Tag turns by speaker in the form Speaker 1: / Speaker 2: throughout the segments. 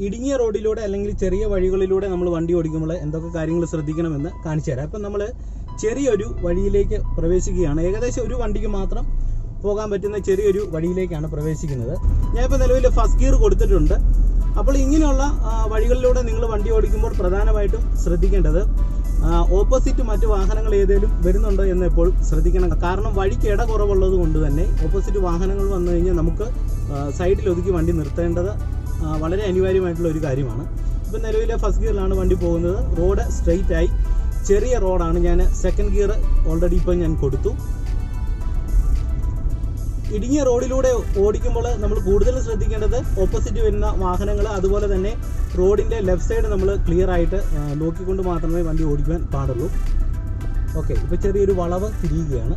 Speaker 1: ഇടുങ്ങിയ റോഡിലൂടെ അല്ലെങ്കിൽ ചെറിയ വഴികളിലൂടെ നമ്മൾ വണ്ടി ഓടിക്കുമ്പോൾ എന്തൊക്കെ കാര്യങ്ങൾ ശ്രദ്ധിക്കണമെന്ന് കാണിച്ചു തരാം. ഇപ്പം നമ്മൾ ചെറിയൊരു വഴിയിലേക്ക് പ്രവേശിക്കുകയാണ്. ഏകദേശം ഒരു വണ്ടിക്ക് മാത്രം പോകാൻ പറ്റുന്ന ചെറിയൊരു വഴിയിലേക്കാണ് പ്രവേശിക്കുന്നത്. ഞാനിപ്പോൾ നിലവിൽ ഫസ്റ്റ് ഗിയർ കൊടുത്തിട്ടുണ്ട്. അപ്പോൾ ഇങ്ങനെയുള്ള വഴികളിലൂടെ നിങ്ങൾ വണ്ടി ഓടിക്കുമ്പോൾ പ്രധാനമായിട്ടും ശ്രദ്ധിക്കേണ്ടത് ഓപ്പോസിറ്റ് മറ്റ് വാഹനങ്ങൾ ഏതെങ്കിലും വരുന്നുണ്ടോ എന്ന് എപ്പോഴും ശ്രദ്ധിക്കണം. കാരണം വഴിക്ക് ഇട കുറവുള്ളത് കൊണ്ട് തന്നെ ഓപ്പോസിറ്റ് വാഹനങ്ങൾ വന്നു കഴിഞ്ഞാൽ നമുക്ക് സൈഡിൽ ഒതുക്കി വണ്ടി നിർത്തേണ്ടത് വളരെ അനിവാര്യമായിട്ടുള്ള ഒരു കാര്യമാണ്. ഇപ്പം നിലവിലെ ഫസ്റ്റ് ഗിയറിലാണ് വണ്ടി പോകുന്നത്. റോഡ് സ്ട്രെയിറ്റ് ആയി ചെറിയ റോഡാണ്. ഞാൻ സെക്കൻഡ് ഗിയർ ഓൾറെഡി ഇപ്പോൾ ഞാൻ കൊടുത്തു. ഇടുങ്ങിയ റോഡിലൂടെ ഓടിക്കുമ്പോൾ നമ്മൾ കൂടുതൽ ശ്രദ്ധിക്കേണ്ടത് ഓപ്പോസിറ്റ് വരുന്ന വാഹനങ്ങൾ, അതുപോലെ തന്നെ റോഡിൻ്റെ ലെഫ്റ്റ് സൈഡ് നമ്മൾ ക്ലിയർ ആയിട്ട് നോക്കിക്കൊണ്ട് മാത്രമേ വണ്ടി ഓടിക്കുവാൻ പാടുള്ളൂ. ഓക്കെ, ഇപ്പോൾ ചെറിയൊരു വളവ് തിരിയുകയാണ്.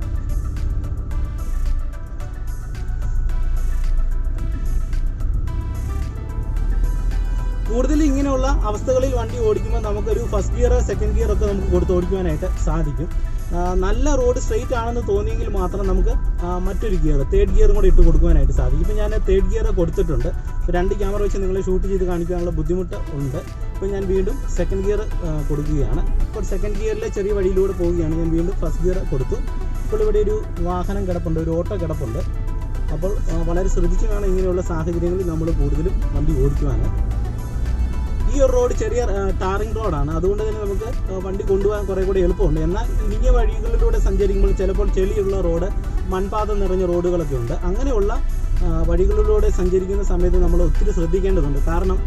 Speaker 1: കൂടുതൽ ഇങ്ങനെയുള്ള അവസ്ഥകളിൽ വണ്ടി ഓടിക്കുമ്പോൾ നമുക്കൊരു ഫസ്റ്റ് ഗിയർ സെക്കൻഡ് ഗിയർ ഒക്കെ നമുക്ക് കൊടുത്ത് ഓടിക്കുവാനായിട്ട് സാധിക്കും. നല്ല റോഡ് സ്ട്രെയിറ്റ് ആണെന്ന് തോന്നിയെങ്കിൽ മാത്രം നമുക്ക് മറ്റൊരു ഗിയർ തേർഡ് ഗിയറും കൂടെ ഇട്ട് കൊടുക്കുവാനായിട്ട് സാധിക്കും. ഇപ്പോൾ ഞാൻ തേർഡ് ഗിയർ കൊടുത്തിട്ടുണ്ട്. ഇപ്പോൾ 2 ക്യാമറ വെച്ച് നിങ്ങളെ ഷൂട്ട് ചെയ്ത് കാണിക്കാനുള്ള ബുദ്ധിമുട്ട് ഉണ്ട്. ഇപ്പോൾ ഞാൻ വീണ്ടും സെക്കൻഡ് ഗിയർ കൊടുക്കുകയാണ്. ഇപ്പോൾ സെക്കൻഡ് ഗിയറിലെ ചെറിയ വഴിയിലൂടെ പോവുകയാണ്. ഞാൻ വീണ്ടും ഫസ്റ്റ് ഗിയർ കൊടുത്തു. ഇപ്പോൾ ഇവിടെ ഒരു വാഹനം കിടപ്പുണ്ട്, ഒരു ഓട്ടോ കിടപ്പുണ്ട്. അപ്പോൾ വളരെ ശ്രദ്ധിച്ച് വേണം ഇങ്ങനെയുള്ള സാഹചര്യങ്ങളിൽ നമ്മൾ കൂടുതലും വണ്ടി ഓടിക്കുവാൻ. ഈ ഒരു റോഡ് ചെറിയ ടാറിംഗ് റോഡാണ്. അതുകൊണ്ട് തന്നെ നമുക്ക് വണ്ടി കൊണ്ടുപോകാൻ കുറേ കൂടി എളുപ്പമുണ്ട്. എന്നാൽ ഇടുങ്ങിയ വഴികളിലൂടെ സഞ്ചരിക്കുമ്പോൾ ചിലപ്പോൾ ചെളിയുള്ള റോഡ്, മൺപാതം നിറഞ്ഞ റോഡുകളൊക്കെ ഉണ്ട്. അങ്ങനെയുള്ള വഴികളിലൂടെ സഞ്ചരിക്കുന്ന സമയത്ത് നമ്മൾ ഒത്തിരി ശ്രദ്ധിക്കേണ്ടതുണ്ട്. കാരണം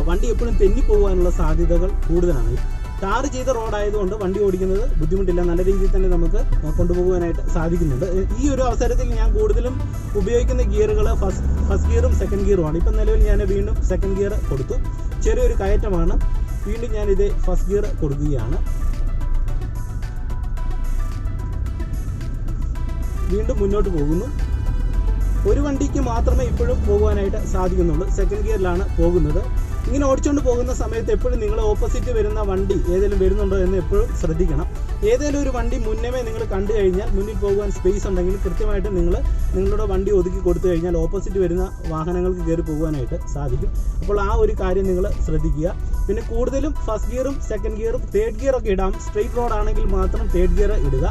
Speaker 1: വണ്ടി എപ്പോഴും തെന്നിപ്പോകാനുള്ള സാധ്യതകൾ കൂടുതലാണ്. ടാർ ചെയ്ത റോഡായതുകൊണ്ട് വണ്ടി ഓടിക്കുന്നത് ബുദ്ധിമുട്ടില്ല, നല്ല രീതിയിൽ തന്നെ നമുക്ക് കൊണ്ടുപോകാനായിട്ട് സാധിക്കുന്നുണ്ട്. ഈ ഒരു അവസരത്തിൽ ഞാൻ കൂടുതലും ഉപയോഗിക്കുന്ന ഗിയറുകൾ ഫസ്റ്റ് ഗിയറും സെക്കൻഡ് ഗിയറുമാണ്. ഇപ്പം നിലവിൽ ഞാൻ വീണ്ടും സെക്കൻഡ് ഗിയർ കൊടുത്തു. ചെറിയൊരു കയറ്റമാണ്. വീണ്ടും ഞാനിത് ഫസ്റ്റ് ഗിയർ കൊടുക്കുകയാണ്. വീണ്ടും മുന്നോട്ട് പോകുന്നു. ഒരു വണ്ടിക്ക് മാത്രമേ ഇപ്പോഴും പോകുവാനായിട്ട് സാധിക്കുന്നുള്ളൂ. സെക്കൻഡ് ഗിയറിലാണ് പോകുന്നത്. ഇങ്ങനെ ഓടിച്ചുകൊണ്ട് പോകുന്ന സമയത്ത് എപ്പോഴും നിങ്ങൾ ഓപ്പോസിറ്റ് വരുന്ന വണ്ടി ഏതെങ്കിലും വരുന്നുണ്ടോ എന്ന് എപ്പോഴും ശ്രദ്ധിക്കണം. ഏതെങ്കിലും ഒരു വണ്ടി മുന്നമേ നിങ്ങൾ കണ്ടു കഴിഞ്ഞാൽ, മുന്നിൽ പോകുവാൻ സ്പേസ് ഉണ്ടെങ്കിൽ കൃത്യമായിട്ട് നിങ്ങളുടെ വണ്ടി ഒതുക്കി കൊടുത്തു കഴിഞ്ഞാൽ ഓപ്പോസിറ്റ് വരുന്ന വാഹനങ്ങൾക്ക് കയറി പോകുവാനായിട്ട് സാധിക്കും. അപ്പോൾ ആ ഒരു കാര്യം നിങ്ങൾ ശ്രദ്ധിക്കുക. പിന്നെ കൂടുതലും ഫസ്റ്റ് ഗിയറും സെക്കൻഡ് ഗിയറും തേർഡ് ഗിയറൊക്കെ ഇടാം. സ്ട്രെയിറ്റ് റോഡ് ആണെങ്കിൽ മാത്രം തേർഡ് ഗിയർ ഇടുക.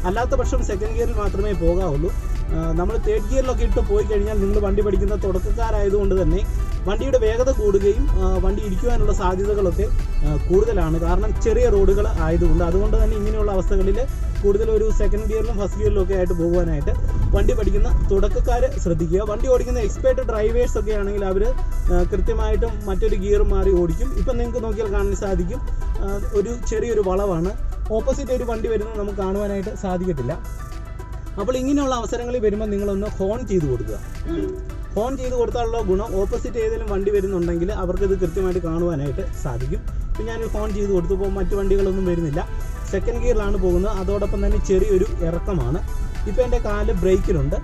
Speaker 1: അല്ലാത്ത പക്ഷം സെക്കൻഡ് ഗിയറിൽ മാത്രമേ പോകാവുള്ളൂ. നമ്മൾ തേർഡ് ഗിയറിലൊക്കെ ഇട്ട് പോയി കഴിഞ്ഞാൽ നിങ്ങൾ വണ്ടി പഠിക്കുന്ന തുടക്കക്കാരായതുകൊണ്ട് തന്നെ വണ്ടിയുടെ വേഗത കൂടുകയും വണ്ടി ഇടിക്കുവാനുള്ള സാധ്യതകളൊക്കെ കൂടുതലാണ്. കാരണം ചെറിയ റോഡുകൾ ആയതുകൊണ്ട്. അതുകൊണ്ട് തന്നെ ഇങ്ങനെയുള്ള അവസ്ഥകളിൽ കൂടുതൽ ഒരു സെക്കൻഡ് ഗിയറിലും ഫസ്റ്റ് ഗിയറിലും ഒക്കെ ആയിട്ട് പോകുവാനായിട്ട് വണ്ടി പഠിക്കുന്ന തുടക്കക്കാർ ശ്രദ്ധിക്കുക. വണ്ടി ഓടിക്കുന്ന എക്സ്പേർട്ട് ഡ്രൈവേഴ്സ് ഒക്കെ ആണെങ്കിൽ അവർ കൃത്യമായിട്ടും മറ്റൊരു ഗിയർ മാറി ഓടിക്കും. ഇപ്പം നിങ്ങൾക്ക് നോക്കിയാൽ കാണാൻ സാധിക്കും, ഒരു ചെറിയൊരു വളവാണ്. ഓപ്പോസിറ്റ് ഒരു വണ്ടി വരുന്നത് നമുക്ക് കാണുവാനായിട്ട് സാധിക്കത്തില്ല. അപ്പോൾ ഇങ്ങനെയുള്ള അവസരങ്ങളിൽ വരുമ്പോൾ നിങ്ങളൊന്ന് ഹോൺ ചെയ്ത് കൊടുക്കുക. ഹോൺ ചെയ്ത് കൊടുത്താലുള്ള ഗുണം, ഓപ്പോസിറ്റ് ഏതെങ്കിലും വണ്ടി വരുന്നുണ്ടെങ്കിൽ അവർക്കിത് കൃത്യമായിട്ട് കാണുവാനായിട്ട് സാധിക്കും. ഇപ്പം ഞാൻ ഹോൺ ചെയ്ത് കൊടുത്തപ്പോൾ മറ്റു വണ്ടികളൊന്നും വരുന്നില്ല. സെക്കൻഡ് ഗിയറിലാണ് പോകുന്നത്. അതോടൊപ്പം തന്നെ ചെറിയൊരു ഇറക്കമാണ്. ഇപ്പോൾ എൻ്റെ കാല് ബ്രേക്കിലുണ്ട്.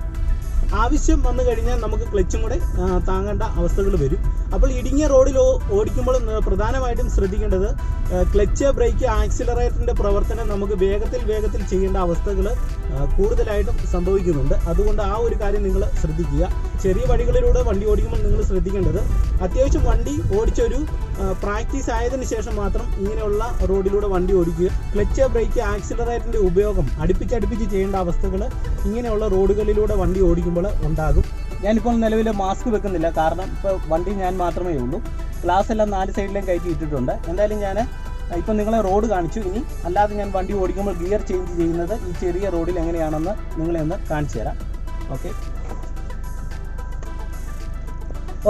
Speaker 1: ആവശ്യം വന്നു കഴിഞ്ഞാൽ നമുക്ക് ക്ലച്ചും കൂടെ താങ്ങേണ്ട അവസ്ഥകൾ വരും. അപ്പോൾ ഇടുങ്ങിയ റോഡിൽ ഓടിക്കുമ്പോൾ പ്രധാനമായിട്ടും ശ്രദ്ധിക്കേണ്ടത് ക്ലച്ച്, ബ്രേക്ക്, ആക്സിലറേറ്ററിൻ്റെ പ്രവർത്തനം നമുക്ക് വേഗത്തിൽ ചെയ്യേണ്ട അവസ്ഥകൾ കൂടുതലായിട്ടും സംഭവിക്കുന്നുണ്ട്. അതുകൊണ്ട് ആ ഒരു കാര്യം നിങ്ങൾ ശ്രദ്ധിക്കുക. ചെറിയ വഴികളിലൂടെ വണ്ടി ഓടിക്കുമ്പോൾ നിങ്ങൾ ശ്രദ്ധിക്കേണ്ടത് അത്യാവശ്യം വണ്ടി ഓടിച്ചൊരു പ്രാക്ടീസ് ആയതിനു ശേഷം മാത്രം ഇങ്ങനെയുള്ള റോഡിലൂടെ വണ്ടി ഓടിക്കുക. ക്ലച്ച്, ബ്രേക്ക്, ആക്സിലറേറ്ററിൻ്റെ ഉപയോഗം അടുപ്പിച്ച് ചെയ്യേണ്ട അവസ്ഥകൾ ഇങ്ങനെയുള്ള റോഡുകളിലൂടെ വണ്ടി ഓടിക്കുമ്പോൾ ഉണ്ടാകും. ഞാനിപ്പോൾ നിലവിൽ മാസ്ക് വെക്കുന്നില്ല. കാരണം ഇപ്പോൾ വണ്ടി ഞാൻ മാത്രമേ ഉള്ളൂ. ഗ്ലാസ് എല്ലാം 4 സൈഡിലേയും കയറ്റി ഇട്ടിട്ടുണ്ട്. എന്തായാലും ഞാൻ ഇപ്പം നിങ്ങളെ റോഡ് കാണിച്ചു. ഇനി അല്ലാതെ ഞാൻ വണ്ടി ഓടിക്കുമ്പോൾ ഗിയർ ചേഞ്ച് ചെയ്യുന്നത് ഈ ചെറിയ റോഡിൽ എങ്ങനെയാണെന്ന് നിങ്ങളെ ഒന്ന് കാണിച്ചു തരാം.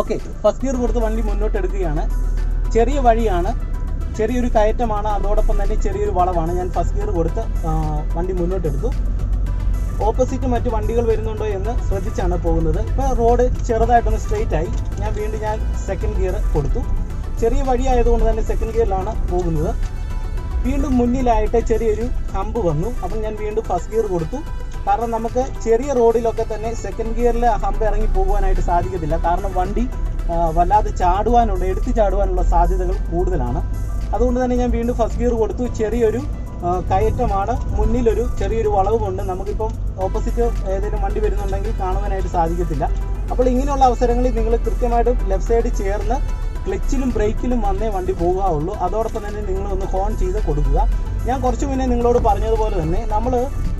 Speaker 1: ഓക്കെ, ഫസ്റ്റ് ഗിയർ കൊടുത്ത് വണ്ടി മുന്നോട്ട് എടുക്കുകയാണ്. ചെറിയ വഴിയാണ്, ചെറിയൊരു കയറ്റമാണ്, അതോടൊപ്പം തന്നെ ചെറിയൊരു വളവാണ്. ഞാൻ ഫസ്റ്റ് ഗിയർ കൊടുത്ത് വണ്ടി മുന്നോട്ടെടുത്തു. ഓപ്പോസിറ്റ് മറ്റ് വണ്ടികൾ വരുന്നുണ്ടോ എന്ന് ശ്രദ്ധിച്ചാണ് പോകുന്നത്. ഇപ്പോൾ റോഡ് ചെറുതായിട്ടൊന്ന് സ്ട്രെയിറ്റ് ആയി. ഞാൻ സെക്കൻഡ് ഗിയർ കൊടുത്തു. ചെറിയ വഴിയായതുകൊണ്ട് തന്നെ സെക്കൻഡ് ഗിയറിലാണ് പോകുന്നത്. വീണ്ടും മുന്നിലായിട്ട് ചെറിയൊരു ഹമ്പ് വന്നു. അപ്പം ഞാൻ വീണ്ടും ഫസ്റ്റ് ഗിയർ കൊടുത്തു. കാരണം നമുക്ക് ചെറിയ റോഡിലൊക്കെ തന്നെ സെക്കൻഡ് ഗിയറിൽ ഹമ്പ് ഇറങ്ങി പോകുവാനായിട്ട് സാധിക്കത്തില്ല. കാരണം വണ്ടി വല്ലാതെ എടുത്ത് ചാടുവാനുള്ള സാധ്യതകൾ കൂടുതലാണ്. അതുകൊണ്ട് തന്നെ ഞാൻ വീണ്ടും ഫസ്റ്റ് ഗിയർ കൊടുത്തു. ചെറിയൊരു കയറ്റമാണ്, മുന്നിലൊരു ചെറിയൊരു വളവുമുണ്ട്. നമുക്കിപ്പം ഓപ്പോസിറ്റ് ഏതെങ്കിലും വണ്ടി വരുന്നുണ്ടെങ്കിൽ കാണുവാനായിട്ട് സാധിക്കത്തില്ല. അപ്പോൾ ഇങ്ങനെയുള്ള അവസരങ്ങളിൽ നിങ്ങൾ കൃത്യമായിട്ടും ലെഫ്റ്റ് സൈഡ് ചേർന്ന് ക്ലച്ചിലും ബ്രേക്കിലും വന്നേ വണ്ടി പോകാവുള്ളൂ. അതോടൊപ്പം തന്നെ നിങ്ങളൊന്ന് ഹോൺ ചെയ്ത് കൊടുക്കുക. ഞാൻ കുറച്ച് മുന്നേ നിങ്ങളോട് പറഞ്ഞതുപോലെ തന്നെ നമ്മൾ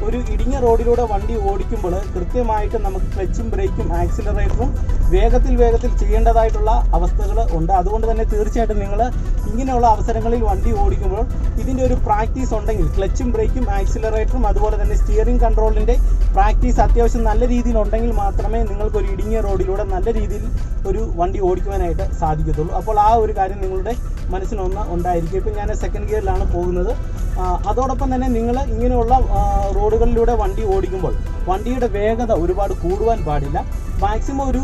Speaker 1: ഒരു ഇടുങ്ങിയ റോഡിലൂടെ വണ്ടി ഓടിക്കുമ്പോൾ കൃത്യമായിട്ട് നമുക്ക് ക്ലച്ചും ബ്രേക്കും ആക്സിലറേറ്ററും വേഗത്തിൽ ചെയ്യേണ്ടതായിട്ടുള്ള അവസ്ഥകൾ ഉണ്ട്. അതുകൊണ്ട് തന്നെ തീർച്ചയായിട്ടും നിങ്ങൾ ഇങ്ങനെയുള്ള അവസരങ്ങളിൽ വണ്ടി ഓടിക്കുമ്പോൾ ഇതിൻ്റെ ഒരു പ്രാക്ടീസ് ഉണ്ടെങ്കിൽ ക്ലച്ചും ബ്രേക്കും ആക്സിലറേറ്ററും അതുപോലെ തന്നെ സ്റ്റിയറിംഗ് കൺട്രോളിൻ്റെ പ്രാക്ടീസ് അത്യാവശ്യം നല്ല രീതിയിൽ ഉണ്ടെങ്കിൽ മാത്രമേ നിങ്ങൾക്കൊരു ഇടുങ്ങിയ റോഡിലൂടെ നല്ല രീതിയിൽ ഒരു വണ്ടി ഓടിക്കുവാനായിട്ട് സാധിക്കത്തുള്ളൂ. അപ്പോൾ ആ ഒരു കാര്യം നിങ്ങളുടെ മനസ്സിലൊന്ന് ഉണ്ടായിരിക്കും. ഇപ്പം ഞാൻ സെക്കൻഡ് ഗിയറിലാണ് പോകുന്നത്. അതോടൊപ്പം തന്നെ നിങ്ങൾ ഇങ്ങനെയുള്ള റോഡുകളിലൂടെ വണ്ടി ഓടിക്കുമ്പോൾ വണ്ടിയുടെ വേഗത ഒരുപാട് കൂടുവാൻ പാടില്ല. മാക്സിമം ഒരു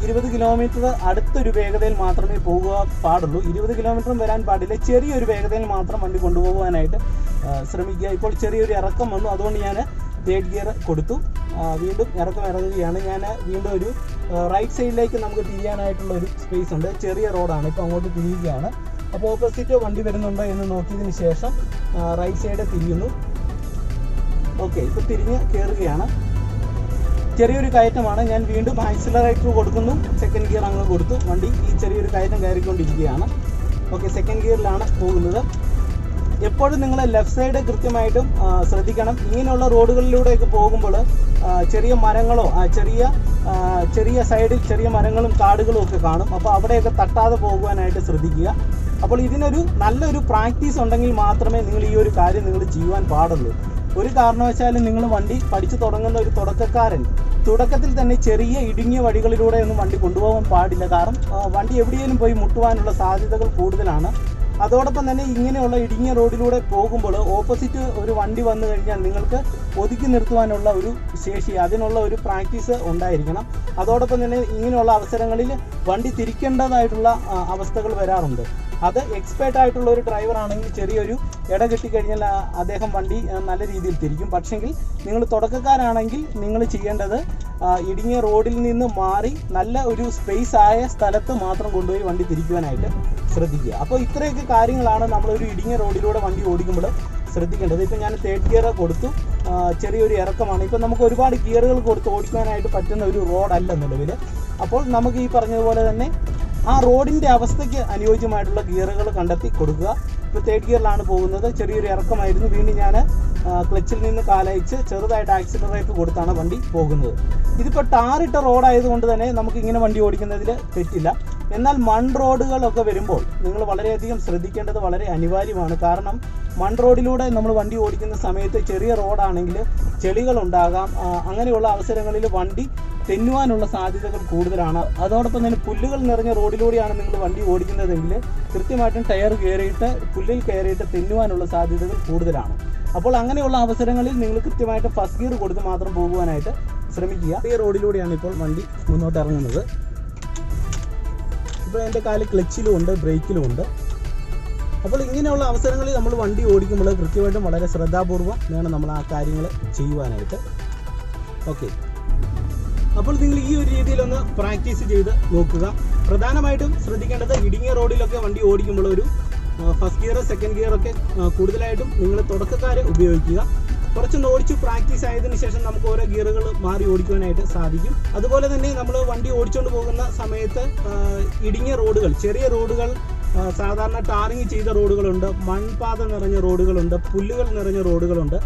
Speaker 1: 20 കിലോമീറ്റർ അടുത്തൊരു വേഗതയിൽ മാത്രമേ പോകുക പാടുള്ളൂ. 20 കിലോമീറ്ററും വരാൻ പാടില്ല. ചെറിയൊരു വേഗതയിൽ മാത്രം വണ്ടി കൊണ്ടുപോകാനായിട്ട് ശ്രമിക്കുക. ഇപ്പോൾ ചെറിയൊരു ഇറക്കം വന്നു, അതുകൊണ്ട് ഞാൻ തേർഡ് ഗിയർ കൊടുത്തു. വീണ്ടും ഇറങ്ങുകയാണ്. ഞാൻ വീണ്ടും ഒരു റൈറ്റ് സൈഡിലേക്ക് നമുക്ക് തിരിയാനായിട്ടുള്ള ഒരു സ്പേസ് ഉണ്ട്. ചെറിയ റോഡാണ്, ഇപ്പോൾ അങ്ങോട്ട് തിരിയുകയാണ്. അപ്പോൾ ഓപ്പോസിറ്റ് വണ്ടി വരുന്നുണ്ടോ എന്ന് നോക്കിയതിന് ശേഷം റൈറ്റ് സൈഡ് തിരിയുന്നു. ഓക്കെ, ഇപ്പോൾ തിരിഞ്ഞ് കയറുകയാണ്. ചെറിയൊരു കയറ്റമാണ്. ഞാൻ വീണ്ടും ആക്സിലറേറ്റർ കൊടുക്കുന്നു. സെക്കൻഡ് ഗിയർ അങ്ങ് കൊടുത്തു. വണ്ടി ഈ ചെറിയൊരു കയറ്റം കയറിക്കൊണ്ടിരിക്കുകയാണ്. ഓക്കെ, സെക്കൻഡ് ഗിയറിലാണ് പോകുന്നത്. എപ്പോഴും നിങ്ങൾ ലെഫ്റ്റ് സൈഡ് കൃത്യമായിട്ടും ശ്രദ്ധിക്കണം. ഇങ്ങനെയുള്ള റോഡുകളിലൂടെയൊക്കെ പോകുമ്പോൾ ചെറിയ മരങ്ങളോ ചെറിയ സൈഡിൽ ചെറിയ മരങ്ങളും കാടുകളും ഒക്കെ കാണും. അപ്പോൾ അവിടെയൊക്കെ തട്ടാതെ പോകുവാനായിട്ട് ശ്രദ്ധിക്കുക. അപ്പോൾ ഇതിനൊരു നല്ലൊരു പ്രാക്ടീസ് ഉണ്ടെങ്കിൽ മാത്രമേ നിങ്ങൾ ഈ ഒരു കാര്യം നിങ്ങൾ ചെയ്യുവാൻ പാടുള്ളൂ. ഒരു കാരണവശാലും നിങ്ങൾ വണ്ടി പഠിച്ചു തുടങ്ങുന്ന ഒരു തുടക്കക്കാരൻ തുടക്കത്തിൽ തന്നെ ചെറിയ ഇടുങ്ങിയ വഴികളിലൂടെ ഒന്നും വണ്ടി കൊണ്ടുപോകാൻ പാടില്ല. കാരണം വണ്ടി എവിടെയെങ്കിലും പോയി മുട്ടുവാനുള്ള സാധ്യതകൾ കൂടുതലാണ്. അതോടൊപ്പം തന്നെ ഇങ്ങനെയുള്ള ഇടുങ്ങിയ റോഡിലൂടെ പോകുമ്പോൾ ഓപ്പോസിറ്റ് ഒരു വണ്ടി വന്നു കഴിഞ്ഞാൽ നിങ്ങൾക്ക് ഒതുക്കി നിർത്തുവാനുള്ള ഒരു ശേഷി, അതിനുള്ള ഒരു പ്രാക്ടീസ് ഉണ്ടായിരിക്കണം. അതോടൊപ്പം തന്നെ ഇങ്ങനെയുള്ള അവസരങ്ങളിൽ വണ്ടി തിരിക്കേണ്ടതായിട്ടുള്ള അവസ്ഥകൾ വരാറുണ്ട്. അത് എക്സ്പേർട്ട് ആയിട്ടുള്ള ഒരു ഡ്രൈവർ ആണെങ്കിൽ ചെറിയൊരു ഇട കിട്ടിക്കഴിഞ്ഞാൽ അദ്ദേഹം വണ്ടി നല്ല രീതിയിൽ തിരിക്കും. പക്ഷെങ്കിൽ നിങ്ങൾ തുടക്കക്കാരാണെങ്കിൽ നിങ്ങൾ ചെയ്യേണ്ടത് ഇടുങ്ങിയ റോഡിൽ നിന്ന് മാറി നല്ല ഒരു സ്പേസ് ആയ സ്ഥലത്ത് മാത്രം കൊണ്ടുപോയി വണ്ടി തിരിക്കുവാനായിട്ട് ശ്രദ്ധിക്കുക. അപ്പോൾ ഇത്രയൊക്കെ കാര്യങ്ങളാണ് നമ്മളൊരു ഇടുങ്ങിയ റോഡിലൂടെ വണ്ടി ഓടിക്കുമ്പോൾ ശ്രദ്ധിക്കേണ്ടത്. ഇപ്പം ഞാൻ തേർഡ് ഗിയർ കൊടുത്തു. ചെറിയൊരു ഇറക്കമാണ്. ഇപ്പം നമുക്ക് ഒരുപാട് ഗിയറുകൾ കൊടുത്ത് ഓടിക്കാനായിട്ട് പറ്റുന്ന ഒരു റോഡല്ല നിലവിൽ. അപ്പോൾ നമുക്ക് ഈ പറഞ്ഞതുപോലെ തന്നെ ആ റോഡിൻ്റെ അവസ്ഥയ്ക്ക് അനുയോജ്യമായിട്ടുള്ള ഗിയറുകൾ കണ്ടെത്തി കൊടുക്കുക. ഇപ്പോൾ തേർഡ് ഗിയറിലാണ് പോകുന്നത്. ചെറിയൊരു ഇറക്കമായിരുന്നു. വീണ്ടും ഞാൻ ക്ലച്ചിൽ നിന്ന് കാലയച്ച് ചെറുതായിട്ട് ആക്സിലറേറ്റർ കൊടുത്താണ് വണ്ടി പോകുന്നത്. ഇതിപ്പോൾ ടാറിട്ട റോഡായതുകൊണ്ട് തന്നെ നമുക്ക് ഇങ്ങനെ വണ്ടി ഓടിക്കുന്നതിൽ തെറ്റില്ല. എന്നാൽ മൺ റോഡുകളൊക്കെ വരുമ്പോൾ നിങ്ങൾ വളരെയധികം ശ്രദ്ധിക്കേണ്ടത് വളരെ അനിവാര്യമാണ്. കാരണം മൺ റോഡിലൂടെ നമ്മൾ വണ്ടി ഓടിക്കുന്ന സമയത്ത് ചെറിയ റോഡാണെങ്കിൽ ചെളികളുണ്ടാകാം. അങ്ങനെയുള്ള അവസരങ്ങളിൽ വണ്ടി തെന്നുവാനുള്ള സാധ്യതകൾ കൂടുതലാണ്. അതോടൊപ്പം തന്നെ പുല്ലുകൾ നിറഞ്ഞ റോഡിലൂടെയാണ് നിങ്ങൾ വണ്ടി ഓടിക്കുന്നതെങ്കിൽ കൃത്യമായിട്ടും ടയർ കയറിയിട്ട് പുല്ലിൽ കയറിയിട്ട് തെന്നുവാനുള്ള സാധ്യതകൾ കൂടുതലാണ്. അപ്പോൾ അങ്ങനെയുള്ള അവസരങ്ങളിൽ നിങ്ങൾ കൃത്യമായിട്ട് ഫസ്റ്റ് ഗിയർ കൊടുത്ത് മാത്രം പോകുവാനായിട്ട് ശ്രമിക്കുക. ഈ റോഡിലൂടെയാണ് ഇപ്പോൾ വണ്ടി മുന്നോട്ട് ഇറങ്ങുന്നത്. ഇപ്പോൾ എൻ്റെ കാല് ക്ലച്ചിലും ഉണ്ട്, ബ്രേക്കിലും ഉണ്ട്. അപ്പോൾ ഇങ്ങനെയുള്ള അവസരങ്ങളിൽ നമ്മൾ വണ്ടി ഓടിക്കുമ്പോൾ കൃത്യമായിട്ടും വളരെ ശ്രദ്ധാപൂർവം വേണം നമ്മൾ ആ കാര്യങ്ങൾ ചെയ്യുവാനായിട്ട്. ഓക്കെ, അപ്പോൾ നിങ്ങൾ ഈ ഒരു രീതിയിലൊന്ന് പ്രാക്ടീസ് ചെയ്ത് നോക്കുക. പ്രധാനമായിട്ടും ശ്രദ്ധിക്കേണ്ടത് ഇടുങ്ങിയ റോഡിലൊക്കെ വണ്ടി ഓടിക്കുമ്പോൾ ഒരു ഫസ്റ്റ് ഗിയർ സെക്കൻഡ് ഗിയർ ഒക്കെ കൂടുതലായിട്ടും നിങ്ങൾ തുടക്കക്കാരെ ഉപയോഗിക്കുക. കുറച്ചൊന്ന് ഓടിച്ച് പ്രാക്ടീസ് ആയതിനു ശേഷം നമുക്ക് ഓരോ ഗിയറുകൾ മാറി ഓടിക്കുവാനായിട്ട് സാധിക്കും. അതുപോലെ തന്നെ നമ്മൾ വണ്ടി ഓടിച്ചുകൊണ്ട് പോകുന്ന സമയത്ത് ഇടുങ്ങിയ റോഡുകൾ, ചെറിയ റോഡുകൾ, സാധാരണ ടാറിങ് ചെയ്ത റോഡുകളുണ്ട്, മൺപാത നിറഞ്ഞ റോഡുകളുണ്ട്, പുല്ലുകൾ നിറഞ്ഞ റോഡുകളുണ്ട്.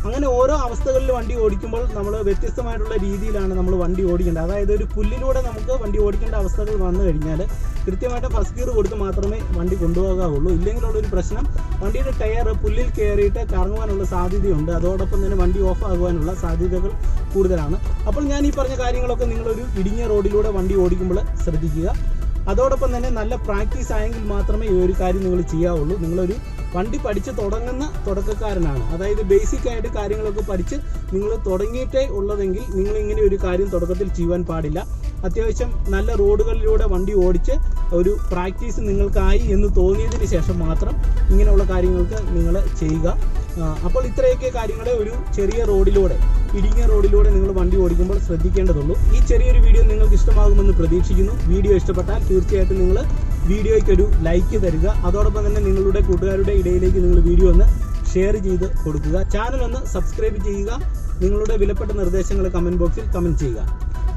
Speaker 1: അങ്ങനെ ഓരോ അവസ്ഥകളിൽ വണ്ടി ഓടിക്കുമ്പോൾ നമ്മൾ വ്യത്യസ്തമായിട്ടുള്ള രീതിയിലാണ് നമ്മൾ വണ്ടി ഓടിക്കേണ്ടത്. അതായത് ഒരു പുല്ലിലൂടെ നമുക്ക് വണ്ടി ഓടിക്കേണ്ട അവസ്ഥകൾ വന്നു കഴിഞ്ഞാൽ കൃത്യമായിട്ട് ഫസ്റ്റ് ഗിയർ കൊടുത്ത് മാത്രമേ വണ്ടി കൊണ്ടുപോകാവുള്ളൂ. ഇല്ലെങ്കിലുള്ളൊരു പ്രശ്നം വണ്ടിയുടെ ടയർ പുല്ലിൽ കയറിയിട്ട് കറങ്ങുവാനുള്ള സാധ്യതയുണ്ട്. അതോടൊപ്പം തന്നെ വണ്ടി ഓഫ് ആകുവാനുള്ള സാധ്യതകൾ കൂടുതലാണ്. അപ്പോൾ ഞാൻ ഈ പറഞ്ഞ കാര്യങ്ങളൊക്കെ നിങ്ങളൊരു ഇടുങ്ങിയ റോഡിലൂടെ വണ്ടി ഓടിക്കുമ്പോൾ ശ്രദ്ധിക്കുക. അതോടൊപ്പം തന്നെ നല്ല പ്രാക്ടീസ് ആയെങ്കിൽ മാത്രമേ ഈ ഒരു കാര്യം നിങ്ങൾ ചെയ്യാവുള്ളൂ. നിങ്ങളൊരു വണ്ടി പഠിച്ച് തുടങ്ങുന്ന തുടക്കക്കാരനാണ്, അതായത് ബേസിക് ആയിട്ട് കാര്യങ്ങളൊക്കെ പഠിച്ച് നിങ്ങൾ തുടങ്ങിയിട്ടേ ഉള്ളതെങ്കിൽ നിങ്ങൾ ഇങ്ങനെ ഒരു കാര്യം തുടക്കത്തിൽ ചെയ്യുവാൻ പാടില്ല. അത്യാവശ്യം നല്ല റോഡുകളിലൂടെ വണ്ടി ഓടിച്ച് ഒരു പ്രാക്ടീസ് നിങ്ങൾക്കായി എന്ന് തോന്നിയതിന് ശേഷം മാത്രം ഇങ്ങനെയുള്ള കാര്യങ്ങൾക്ക് നിങ്ങൾ ചെയ്യുക. അപ്പോൾ ഇത്രയൊക്കെ കാര്യങ്ങളെ ഒരു ചെറിയ റോഡിലൂടെ, ഇടുങ്ങിയ റോഡിലൂടെ നിങ്ങൾ വണ്ടി ഓടിക്കുമ്പോൾ ശ്രദ്ധിക്കേണ്ടതുള്ളൂ. ഈ ചെറിയൊരു വീഡിയോ നിങ്ങൾക്ക് ഇഷ്ടമാകുമെന്ന് പ്രതീക്ഷിക്കുന്നു. വീഡിയോ ഇഷ്ടപ്പെട്ടാൽ തീർച്ചയായിട്ടും നിങ്ങൾ വീഡിയോയ്ക്കൊരു ലൈക്ക് തരിക. അതോടൊപ്പം തന്നെ നിങ്ങളുടെ കൂട്ടുകാരുടെ ഇടയിലേക്ക് നിങ്ങൾ വീഡിയോ ഒന്ന് ഷെയർ ചെയ്ത് കൊടുക്കുക. ചാനൽ ഒന്ന് സബ്സ്ക്രൈബ് ചെയ്യുക. നിങ്ങളുടെ വിലപ്പെട്ട നിർദ്ദേശങ്ങൾ കമൻറ്റ് ബോക്സിൽ കമൻറ്റ് ചെയ്യുക.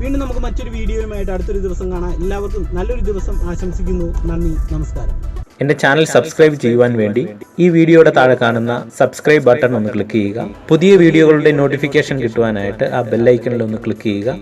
Speaker 1: വീണ്ടും നമുക്ക് മറ്റൊരു വീഡിയോയുമായിട്ട് അടുത്തൊരു ദിവസം കാണാം. എല്ലാവർക്കും നല്ലൊരു ദിവസം ആശംസിക്കുന്നു. നന്ദി, നമസ്കാരം.
Speaker 2: എൻ്റെ ചാനൽ സബ്സ്ക്രൈബ് ചെയ്യുവാൻ വേണ്ടി ഈ വീഡിയോയുടെ താഴെ കാണുന്ന സബ്സ്ക്രൈബ് ബട്ടൺ ഒന്ന് ക്ലിക്ക് ചെയ്യുക. പുതിയ വീഡിയോകളുടെ നോട്ടിഫിക്കേഷൻ കിട്ടുവാനായിട്ട് ആ ബെല്ലൈക്കണിൽ ഒന്ന് ക്ലിക്ക് ചെയ്യുക.